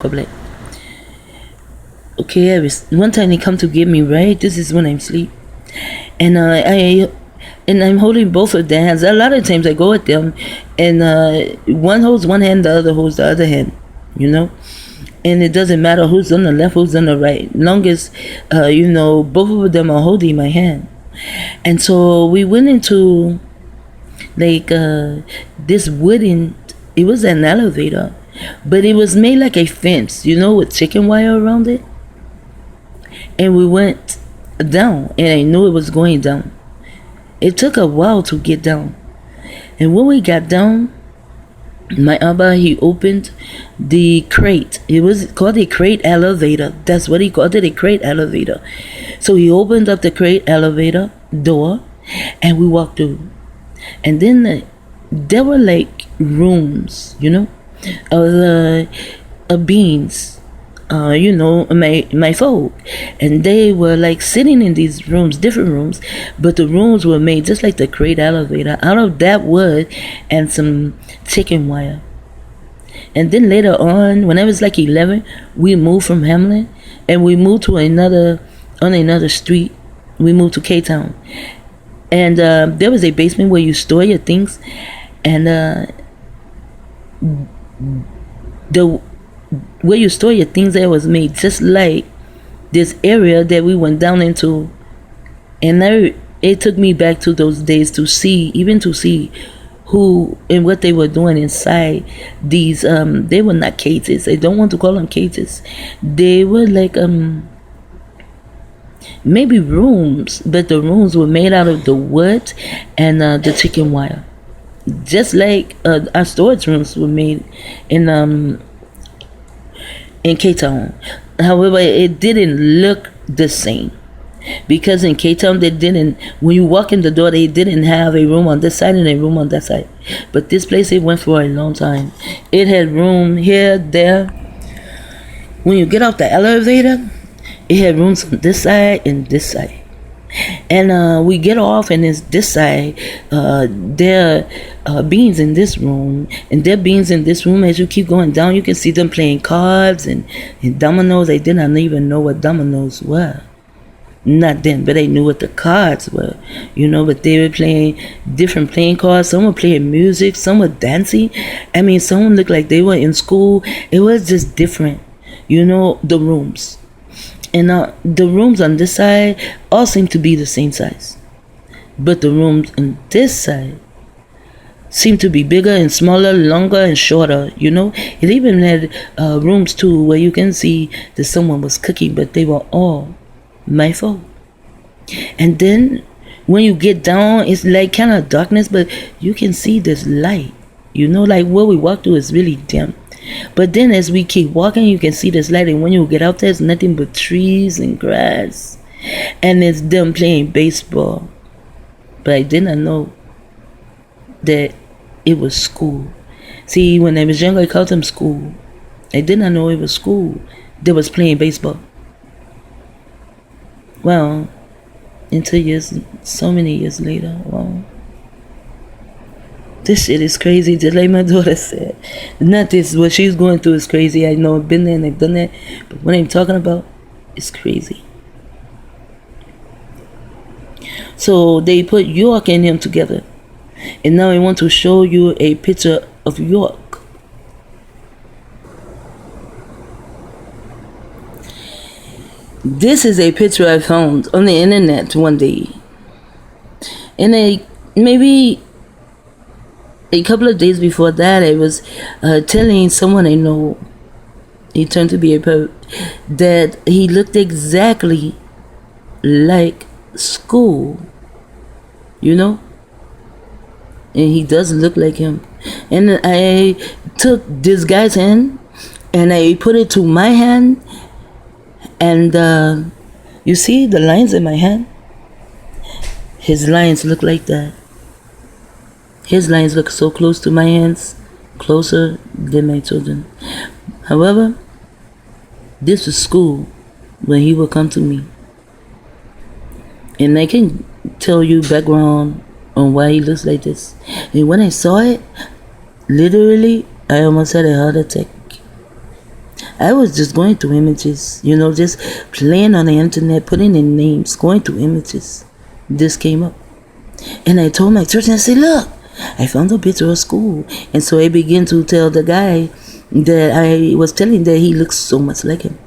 Public. Okay, one time they come to get me, right? This is when I'm asleep, and I'm holding both of their hands. A lot of times I go at them, and one holds one hand, the other holds the other hand, you know. And it doesn't matter who's on the left, who's on the right, long as both of them are holding my hand. And so we went into like this wooden. It was an elevator, but it was made like a fence, with chicken wire around it. And we went down, and I knew it was going down. It took a while to get down. And when we got down, my Abba, he opened the crate. It was called a crate elevator. That's what he called it, a crate elevator. So he opened up the crate elevator door, and we walked through. And then there were like rooms, of beings, my folk, and they were like sitting in these rooms, different rooms, but the rooms were made just like the crate elevator, out of that wood and some chicken wire. And then later on, when I was like 11, we moved from Hamlin, and we moved to another street. We moved to K-Town, and there was a basement where you store your things, and the where you store your things there was made just like this area that we went down into. And it took me back to those days to see who and what they were doing inside these they were not cages. I don't want to call them cages. They were like maybe rooms, but the rooms were made out of the wood and the chicken wire, just like our storage rooms were made in K-Town. However, it didn't look the same, because in K-Town when you walk in the door, they didn't have a room on this side and a room on that side. But this place, it went for a long time. It had room here, there. When you get off the elevator, it had rooms on this side and this side. And we get off, and it's this side. There are beings in this room, and there are beings in this room. As you keep going down, you can see them playing cards and dominoes. I did not even know what dominoes were. Not then, but I knew what the cards were, but they were playing different playing cards. Some were playing music, some were dancing. I mean, some looked like they were in school. It was just different, the rooms. And the rooms on this side all seem to be the same size. But the rooms on this side seem to be bigger and smaller, longer and shorter, It even had rooms too where you can see that someone was cooking, but they were all my folk. And then when you get down, it's like kind of darkness, but you can see this light, like where we walk through is really dim. But then as we keep walking, you can see this light, and when you get out there, it's nothing but trees and grass, and it's them playing baseball. But I did not know that it was school. See, when I was younger, I called them school. I did not know it was school that was playing baseball. Well, so many years later, wow. This shit is crazy, just like my daughter said. Not this, what she's going through is crazy. I know I've been there and I've done that. But what I'm talking about is crazy. So they put York and him together. And now I want to show you a picture of York. This is a picture I found on the internet one day. And maybe a couple of days before that, I was telling someone I know, he turned to be a poet, that he looked exactly like school, and he does look like him. And I took this guy's hand and I put it to my hand, and you see the lines in my hand? His lines look like that. His lines look so close to my hands, closer than my children. However, this was school when he would come to me. And I can tell you background on why he looks like this. And when I saw it, literally, I almost had a heart attack. I was just going through images, you know, just playing on the internet, putting in names, going through images. This came up. And I told my church, and I said, look, I found a picture of school. And so I began to tell the guy that I was telling that he looks so much like him.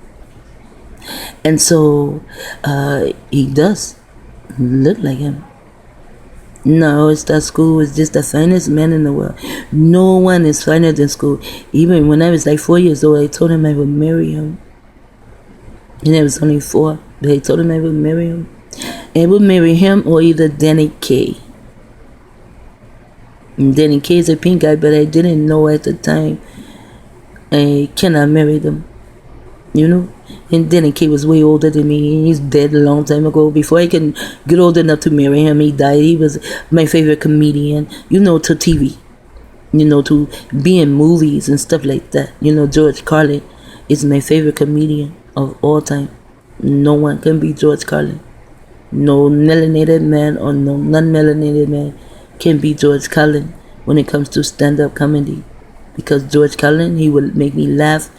And so he does look like him. No, it's that school is just the finest man in the world. No one is finer than school. Even when I was like 4 years old, I told him I would marry him. And I was only 4, but I told him I would marry him. I would marry him or either Danny K. And Danny K is a pink guy, but I didn't know at the time I cannot marry them. You know? And Danny K was way older than me. He's dead a long time ago. Before I can get old enough to marry him, he died. He was my favorite comedian, you know, to TV. You know, to be in movies and stuff like that. You know, George Carlin is my favorite comedian of all time. No one can be George Carlin. No melanated man or no non-melanated man can be George Carlin when it comes to stand-up comedy. Because George Carlin, he would make me laugh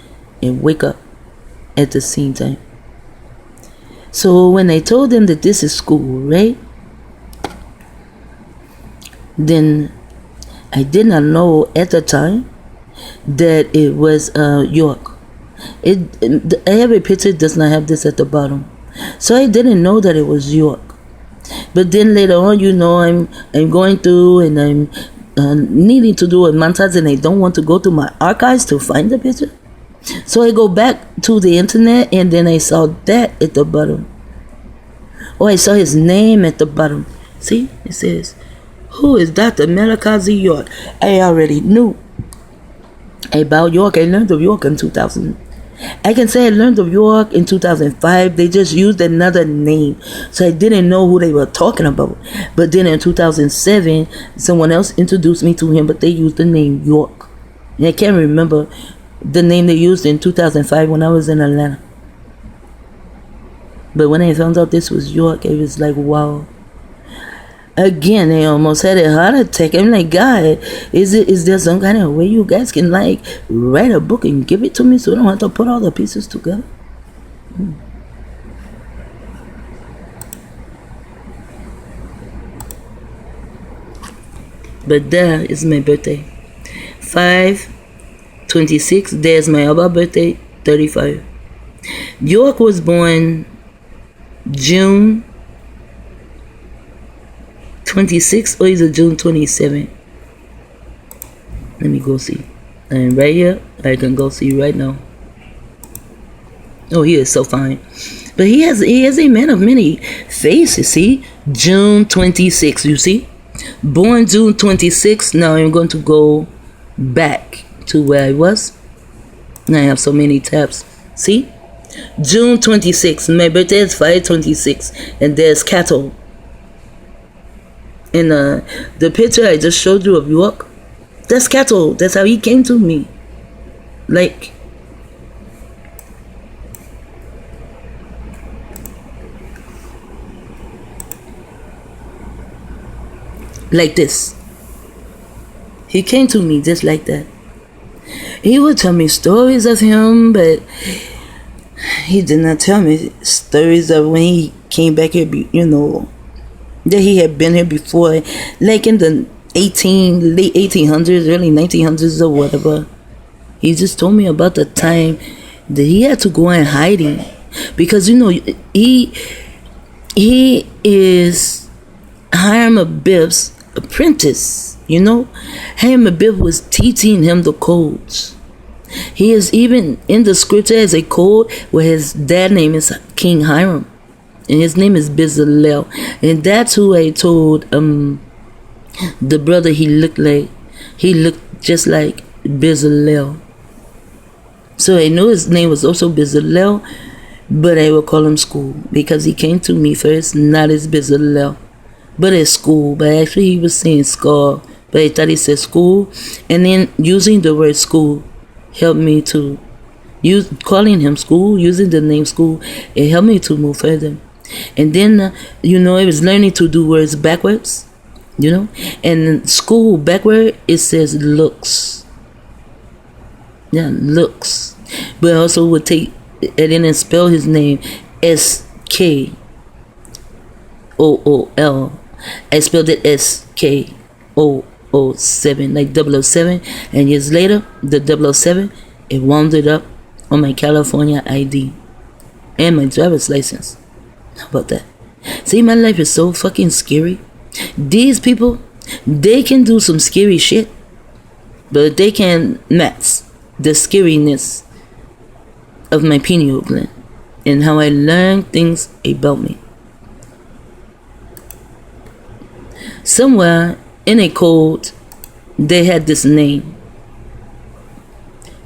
and wake up at the same time. So when I told them that this is school, right? Then I did not know at the time that it was York. Every picture does not have this at the bottom. So I didn't know that it was York. But then later on, you know, I'm going through and I'm needing to do a montage, and I don't want to go to my archives to find the picture. So I go back to the internet, and then I saw that at the bottom. Oh, I saw his name at the bottom. See, it says, who is Dr. Melakazi York? I already knew about York. I learned of York in 2000. I can say I learned of York in 2005. They just used another name, so I didn't know who they were talking about. But then in 2007, someone else introduced me to him, but they used the name York. And I can't remember the name they used in 2005 when I was in Atlanta. But when I found out this was York, it was like, wow. Again, I almost had a heart attack. I'm like, God, is there some kind of way you guys can like write a book and give it to me so I don't have to put all the pieces together? But there is my birthday. 5/26. There's my other birthday, 35. York was born June 26, or is it June 27? Let me go see. And right here, I can go see right now. Oh, he is so fine. But he is a man of many faces, see? June 26, you see? Born June 26. Now I'm going to go back to where I was. I have so many tabs. See? June 26. My birthday is 5/26. And there's cattle. And the picture I just showed you of York, that's cattle. That's how he came to me. Like this. He came to me just like that. He would tell me stories of him, but he did not tell me stories of when he came back here, you know, that he had been here before, like in the late 1800s, early 1900s or whatever. He just told me about the time that he had to go in hiding because, you know, he is Hiram Abib's apprentice, you know. Hiram Abib was teaching him the codes. He is even in the scripture as a code where his dad name is King Hiram. And his name is Bezalel. And that's who I told the brother he looked like. He looked just like Bezalel. So I know his name was also Bezalel, but I will call him School because he came to me first, not as Bezalel, but as School. But actually he was saying Skull, but I thought he said School. And then using the word School helped me to calling him School, using the name School, it helped me to move further. And then, you know, I was learning to do words backwards, you know. And School backward, it says looks. Yeah, looks. But I also would take, I didn't spell his name SKOOL. I spelled it SKOO7, like 007. And years later, the 007, it wound up on my California ID and my driver's license. How about that? See, my life is so fucking scary. These people, they can do some scary shit, but they can match the scariness of my pineal gland and how I learn things about me. Somewhere in a code, they had this name.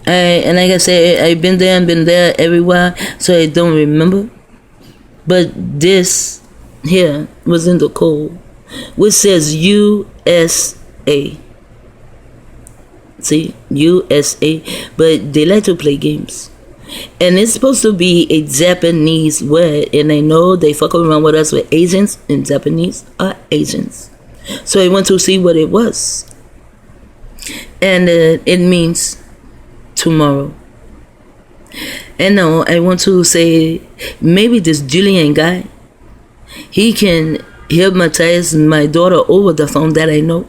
And like I said, I've been there everywhere, so I don't remember. But this here was in the code, which says USA. See, USA, but they like to play games. And it's supposed to be a Japanese word, and I know they fuck around with us with Asians, and Japanese are Asians. So I went to see what it was. And it means tomorrow. And now I want to say, maybe this Julian guy, he can hypnotize my daughter over the phone, that I know.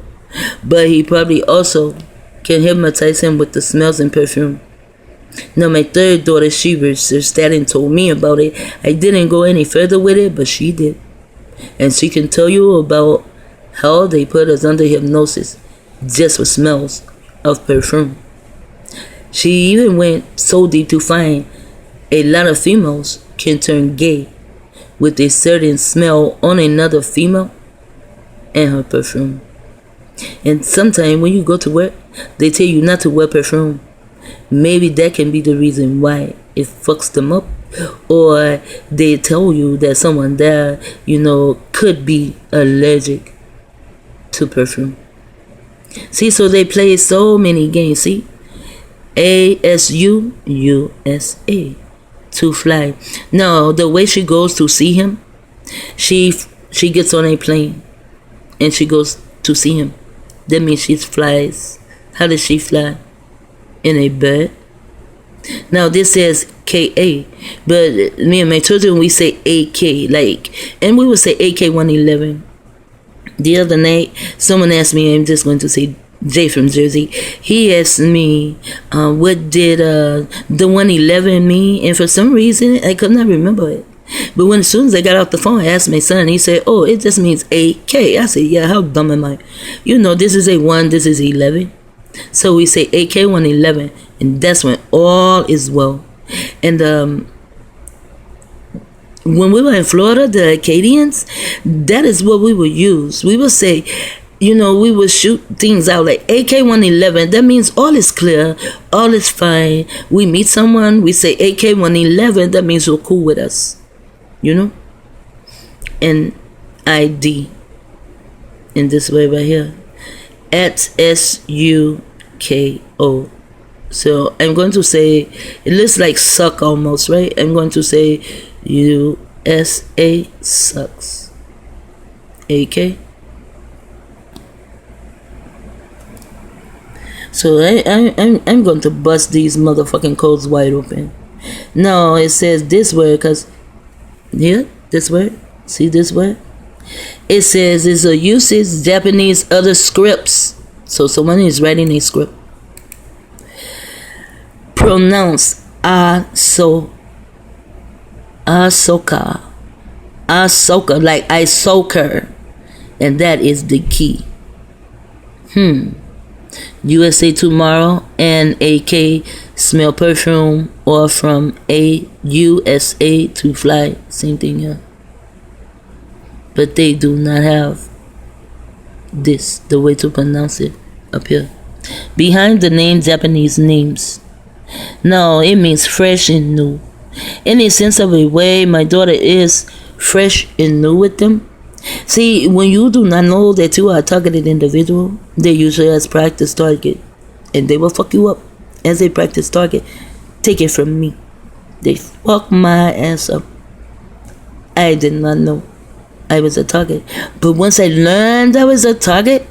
But he probably also can hypnotize him with the smells and perfume. Now my third daughter, she researched that and told me about it. I didn't go any further with it, but she did. And she can tell you about how they put us under hypnosis just with smells of perfume. She even went so deep to find a lot of females can turn gay with a certain smell on another female and her perfume. And sometimes when you go to work, they tell you not to wear perfume. Maybe that can be the reason why it fucks them up. Or they tell you that someone there, could be allergic to perfume. See, so they play so many games. See, ASU USA, to fly. Now the way she goes to see him, she gets on a plane and she goes to see him. That means she flies. How does she fly? In a bird. Now this says KA, but me and my children, we say AK, and we would say AK-111. The other night, someone asked me, I'm just going to say Jay from Jersey, he asked me, what did the 111 mean? And for some reason, I could not remember it. But as soon as I got off the phone, I asked my son, he said, oh, it just means AK. I said, yeah, how dumb am I? This is a 1, this is 11. So we say AK-111, and that's when all is well. And when we were in Florida, the Acadians, that is what we would use. We would say, we would shoot things out like AK-111. That means all is clear, all is fine. We meet someone, we say AK-111. That means you're cool with us, And ID in this way right here, at SUKO. So I'm going to say, it looks like suck almost, right? I'm going to say USA sucks. AK. So I'm going to bust these motherfucking codes wide open. No, it says this word, because here, this word, see this word? It says it's a usage Japanese other scripts. So someone is writing a script. Pronounce Ahsoka, like I soak her, and that is the key. USA tomorrow and AK smell perfume, or from a USA to fly, same thing here. But they do not have this, the way to pronounce it up here. Behind the name Japanese names. No, it means fresh and new. In a sense of a way, my daughter is fresh and new with them. See, when you do not know that you are a targeted individual, they usually as practice target. And they will fuck you up as a practice target. Take it from me. They fuck my ass up. I did not know I was a target. But once I learned I was a target,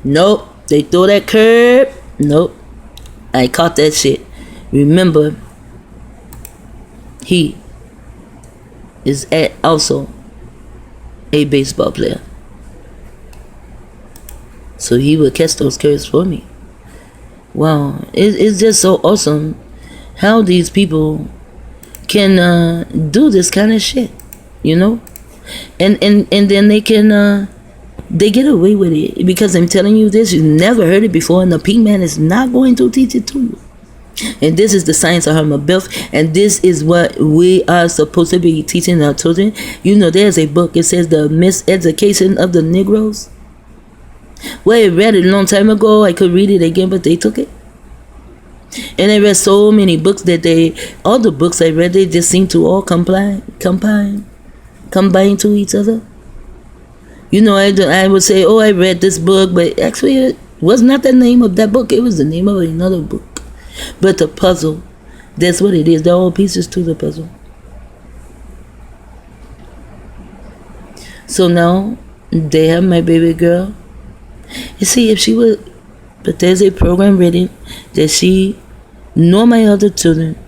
nope. They throw that curb. Nope. I caught that shit. Remember, he is also a baseball player. So he would catch those curves for me. Wow, it's just so awesome how these people can do this kind of shit, you know? And then they can they get away with it, because I'm telling you this, you never heard it before, and the pink man is not going to teach it to you. And this is the science of human birth, and this is what we are supposed to be teaching our children. You know, there's a book, it says The Miseducation of the Negroes. Well, I read it a long time ago. I could read it again, but they took it. And I read so many books that all the books I read, they just seem to all combine to each other. You know, I would say, oh, I read this book, but actually it was not the name of that book. It was the name of another book. But the puzzle, that's what it is. They're all pieces to the puzzle. So now they have my baby girl. You see, if she would, but there's a program written that she nor my other children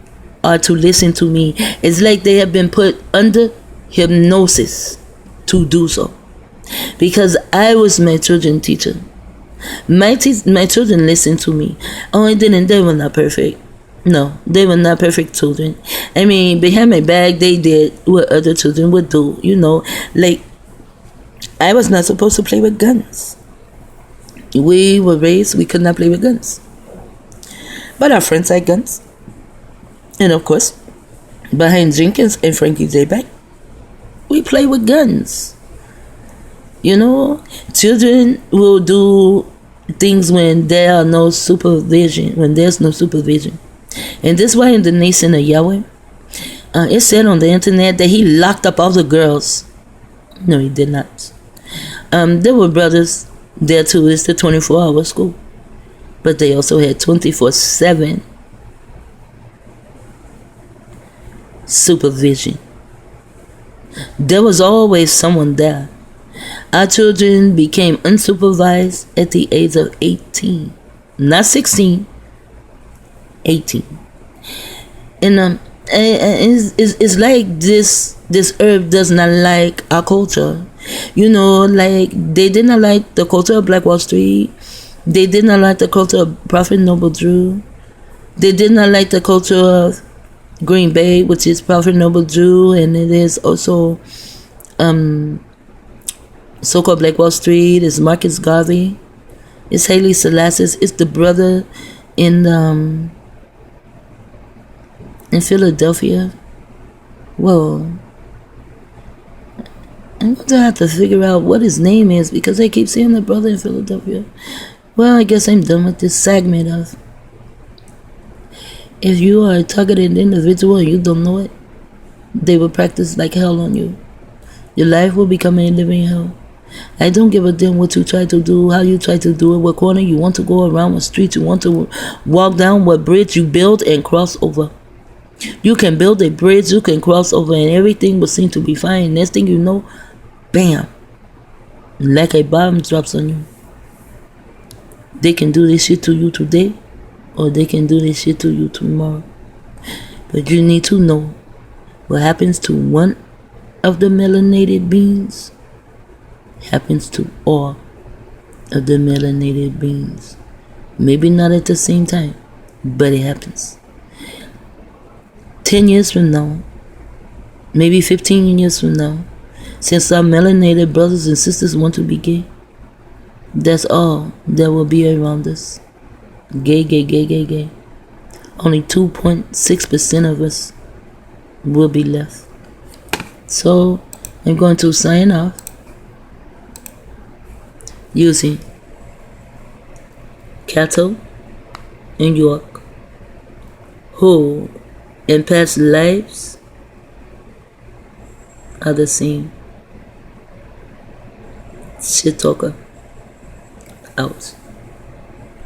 are to listen to me. It's like they have been put under hypnosis to do so. Because I was my children's teacher. My children listened to me. Oh, and then they were not perfect. No, they were not perfect children. I mean, behind my back, they did what other children would do. You know, like, I was not supposed to play with guns. We were raised, we could not play with guns. But our friends had guns. And of course, behind Jenkins and Frankie J. Beck, we play with guns. You know, children will do things when there are no supervision, when there's no supervision. And this is why in the Nation of Yahweh, it said on the internet that he locked up all the girls. No, he did not. There were brothers there too. It's the 24-hour school. But they also had 24/7 supervision. There was always someone there. Our children became unsupervised at the age of 18. Not 16, 18. And it's like this herb does not like our culture. You know, like they did not like the culture of Black Wall Street. They did not like the culture of Prophet Noble Drew. They did not like the culture of Green Bay, which is Prophet Noble Drew, and it is also so-called Black Wall Street. It's Marcus Garvey. It's Haile Selassie. It's the brother in Philadelphia. Well, I'm going to have to figure out what his name is, because I keep seeing the brother in Philadelphia. Well, I guess I'm done with this segment of, if you are a targeted individual and you don't know it, they will practice like hell on you. Your life will become a living hell. I don't give a damn what you try to do, how you try to do it, what corner you want to go around, what street you want to walk down, what bridge you build and cross over. You can build a bridge, you can cross over, and everything will seem to be fine. Next thing you know, bam, like a bomb drops on you. They can do this shit to you today, or they can do this shit to you tomorrow. But you need to know what happens to one of the melanated beings happens to all of the melanated beings. Maybe not at the same time, but it happens. 10 years from now, maybe 15 years from now, since our melanated brothers and sisters want to be gay, that's all that will be around us. Gay, gay, gay, gay, gay. Only 2.6% of us will be left. So I'm going to sign off using cattle in York who in past lives are the same. Shit talker out.